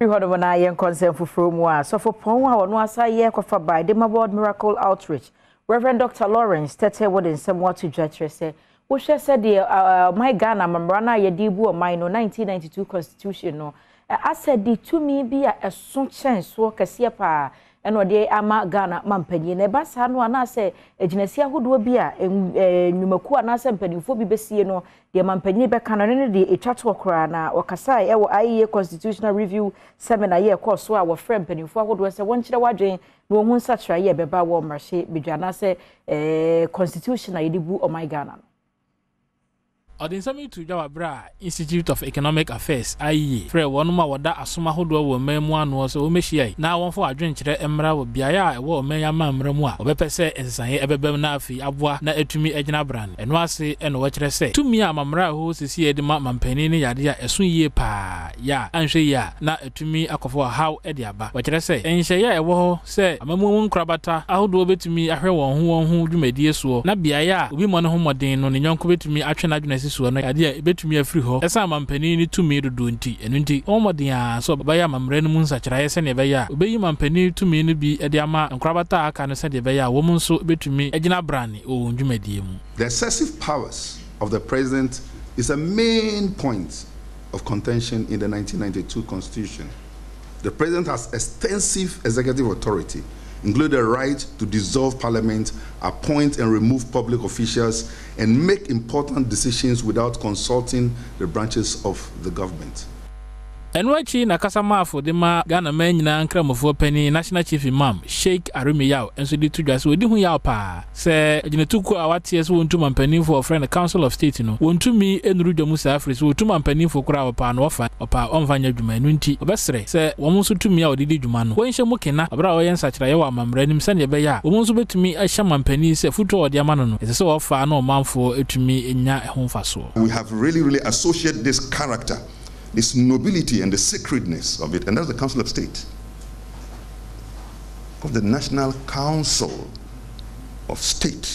When I am concerned for moi, so for Pong, or no, I year for by the Mabord Miracle Outreach. Reverend Dr. Lawrence, Tete would in somewhat to judge say, which said, my Ghana, Mambrana, Yadibu, or mine, 1992 Constitution. No, I said, the to me be a son chance, so Kasee pa, and what they ama Ghana, Mampany, and a bassano, and I say, a genesia who do be a Numaku, and I send penny for BBC, no, the Mampany back canon, the Chatwakra, or Kasee, our constitutional review seminar year course, so our friend penny forward was a one chida wajin, no one such a year, Beba war marché, Bijana say, constitutional Yadibu, or my Ghana. Odinsami to Jawabra Institute of Economic Affairs IE Fre wonuma wada asoma hodo wo memu anu so o mehia na won fo adwenkyere emra wo biaya e wo menya mamra mu a obepese ensan ebebem na afi aboa na etumi agina bran eno ase eno wo kire se tumi amamra ho sisi edi mampani ne yade a esun yie pa ya anhwe ya na etumi akofo how edi aba wo kire se enhye ya ewo ho se amamu nkrabata ahodo betumi ahwe won ho dwumadie so na biaya obi mo ne ho moden no ne nyonko betumi atwe na adwenasi so no ade a betumi afiri ho esa mampani ni tumi dodo nti enu nti omodin a so baya mamre no munsa kira se ne beya obeyi mampani tumi no bi ede ama nkrabata aka no se de beya wo munso betumi agina brani o ndwumadie mu. The excessive powers of the president is a main point of contention in the 1992 Constitution. The president has extensive executive authority, including the right to dissolve parliament, appoint and remove public officials, and make important decisions without consulting the branches of the government. Enwachi na kasamafo de ma Ghana man nyina nkramofo pani National Chief Imam Sheikh Arumi Yaw enso di tudwase odi hu yaw pa se aginetuku awatie so wontu mampani for friend Council of State no wontumi enuru dwamu sa Africa wontu mampani for kura opa no opa onfanya dwuma nu nti obesere se womu so tumi a odidi dwuma no wonhye mukena abra wo yensa kira yaw amamra nim se ne be ya womu so betumi ahya mampani se futo odi amano no ese se ofa na omanfo etumi enya ehonfaso. We have really associated this character, this nobility and the sacredness of it, and that's the Council of State. Of the National Council of State.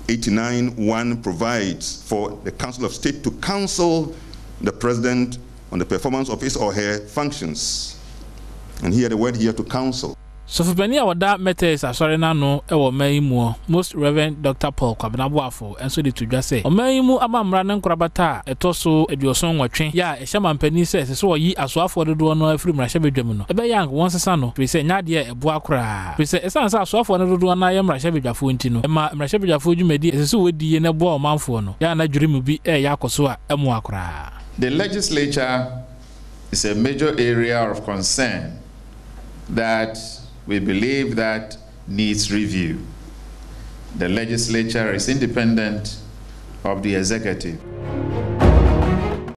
89(1) provides for the Council of State to counsel the President on the performance of his or her functions. And here the word here, to counsel. So for many of that matters, I sorry no, ewo mayimu Most Reverend Dr. Paul Kwabnaboafo, and so did to just say, O mayimu amamran krabata, etoso edioson watching, ya, a shaman penny says, so ye as well for the door no free Rashabi Germano. A young once a son, we say Nadia a boakra. We say, a son as well for the door I am Rashabi Jafuntino, and my Rashabi Jafu may be so with the in a ball manfono, Yana dream will be a yakosua, a moakra. The legislature is a major area of concern that we believe that needs review. The legislature is independent of the executive.